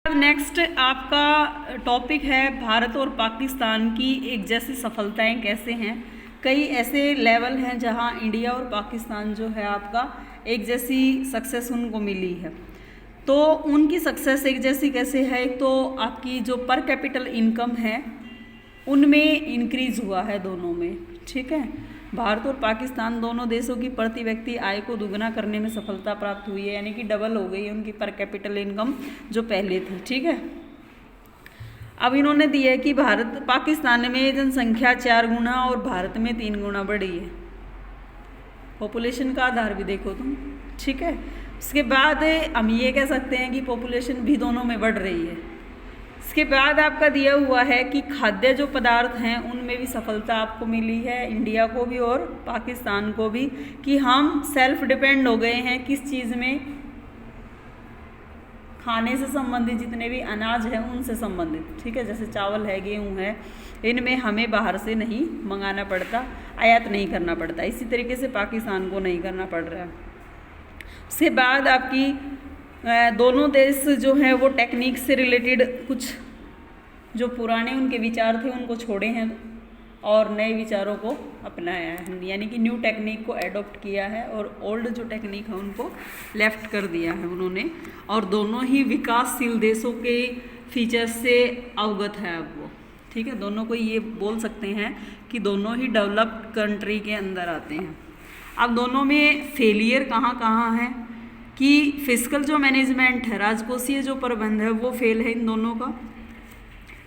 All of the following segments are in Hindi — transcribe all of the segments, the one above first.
नेक्स्ट आपका टॉपिक है भारत और पाकिस्तान की एक जैसी सफलताएं कैसे हैं। कई ऐसे लेवल हैं जहां इंडिया और पाकिस्तान जो है आपका एक जैसी सक्सेस उनको मिली है। तो उनकी सक्सेस एक जैसी कैसे है, एक तो आपकी जो पर कैपिटल इनकम है उनमें इंक्रीज हुआ है दोनों में, ठीक है। भारत और पाकिस्तान दोनों देशों की प्रति व्यक्ति आय को दुगना करने में सफलता प्राप्त हुई है, यानी कि डबल हो गई है उनकी पर कैपिटल इनकम जो पहले थी, ठीक है। अब इन्होंने दिया है कि पाकिस्तान में जनसंख्या 4 गुना और भारत में 3 गुना बढ़ी है। पॉपुलेशन का आधार भी देखो तुम, ठीक है। उसके बाद हम ये कह सकते हैं कि पॉपुलेशन भी दोनों में बढ़ रही है। इसके बाद आपका दिया हुआ है कि खाद्य जो पदार्थ हैं उनमें भी सफलता आपको मिली है, इंडिया को भी और पाकिस्तान को भी, कि हम सेल्फ डिपेंड हो गए हैं किस चीज़ में, खाने से संबंधित जितने भी अनाज हैं उनसे संबंधित, ठीक है। जैसे चावल है, गेहूँ है, इनमें हमें बाहर से नहीं मंगाना पड़ता, आयात नहीं करना पड़ता। इसी तरीके से पाकिस्तान को नहीं करना पड़ रहा है। उसके बाद आपकी दोनों देश जो हैं वो टेक्निक से रिलेटेड कुछ जो पुराने उनके विचार थे उनको छोड़े हैं और नए विचारों को अपनाया है, यानी कि न्यू टेक्निक को एडॉप्ट किया है और ओल्ड जो टेक्निक है उनको लेफ्ट कर दिया है उन्होंने। और दोनों ही विकासशील देशों के फीचर्स से अवगत है अब वो, ठीक है। दोनों को ये बोल सकते हैं कि दोनों ही डेवलप्ड कंट्री के अंदर आते हैं। अब दोनों में फेलियर कहाँ कहाँ है कि फिस्कल जो मैनेजमेंट है, राजकोषीय जो प्रबंध है वो फेल है इन दोनों का,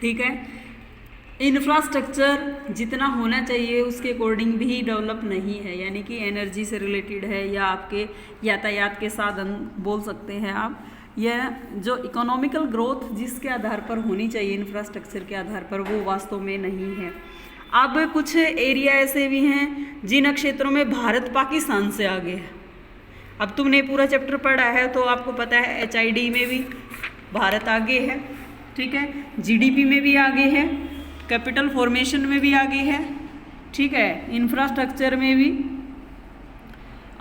ठीक है। इंफ्रास्ट्रक्चर जितना होना चाहिए उसके अकॉर्डिंग भी डेवलप नहीं है, यानी कि एनर्जी से रिलेटेड है या आपके यातायात के साधन बोल सकते हैं आप, या जो इकोनॉमिकल ग्रोथ जिसके आधार पर होनी चाहिए इंफ्रास्ट्रक्चर के आधार पर, वो वास्तव में नहीं है। अब कुछ एरिया ऐसे भी हैं जिन क्षेत्रों में भारत पाकिस्तान से आगे है। अब तुमने पूरा चैप्टर पढ़ा है तो आपको पता है HID में भी भारत आगे है, ठीक है। GDP में भी आगे है, कैपिटल फॉर्मेशन में भी आगे है, ठीक है, इंफ्रास्ट्रक्चर में भी।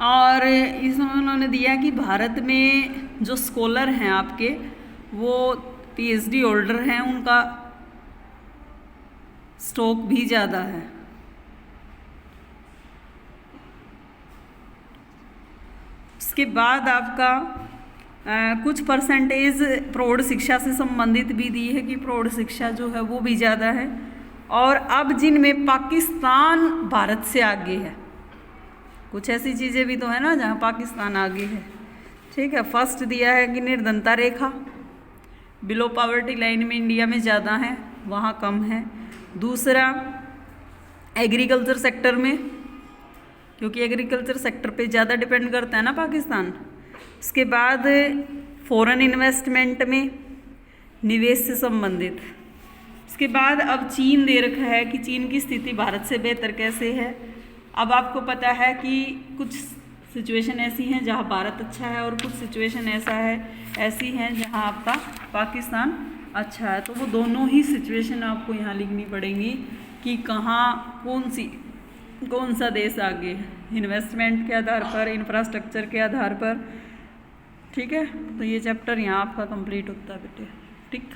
और इसमें उन्होंने दिया कि भारत में जो स्कॉलर हैं आपके वो PhD होल्डर हैं, उनका स्टॉक भी ज़्यादा है। उसके बाद आपका कुछ परसेंटेज प्रौढ़ शिक्षा से संबंधित भी दी है कि प्रौढ़ शिक्षा जो है वो भी ज़्यादा है। और अब जिनमें पाकिस्तान भारत से आगे है, कुछ ऐसी चीज़ें भी तो है ना जहाँ पाकिस्तान आगे है, ठीक है। फर्स्ट दिया है कि निर्धनता रेखा बिलो पॉवर्टी लाइन में इंडिया में ज़्यादा है, वहाँ कम है। दूसरा एग्रीकल्चर सेक्टर में, क्योंकि एग्रीकल्चर सेक्टर पे ज़्यादा डिपेंड करता है ना पाकिस्तान। उसके बाद फॉरेन इन्वेस्टमेंट में, निवेश से संबंधित। उसके बाद अब चीन दे रखा है कि चीन की स्थिति भारत से बेहतर कैसे है। अब आपको पता है कि कुछ सिचुएशन ऐसी हैं जहाँ भारत अच्छा है और कुछ सिचुएशन ऐसी हैं जहाँ आपका पाकिस्तान अच्छा है। तो वो दोनों ही सिचुएशन आपको यहाँ लिखनी पड़ेंगी कि कहाँ कौन सा देश आगे है, इन्वेस्टमेंट के आधार पर, इंफ्रास्ट्रक्चर के आधार पर, ठीक है। तो ये चैप्टर यहाँ आपका कंप्लीट होता है बेटे, ठीक।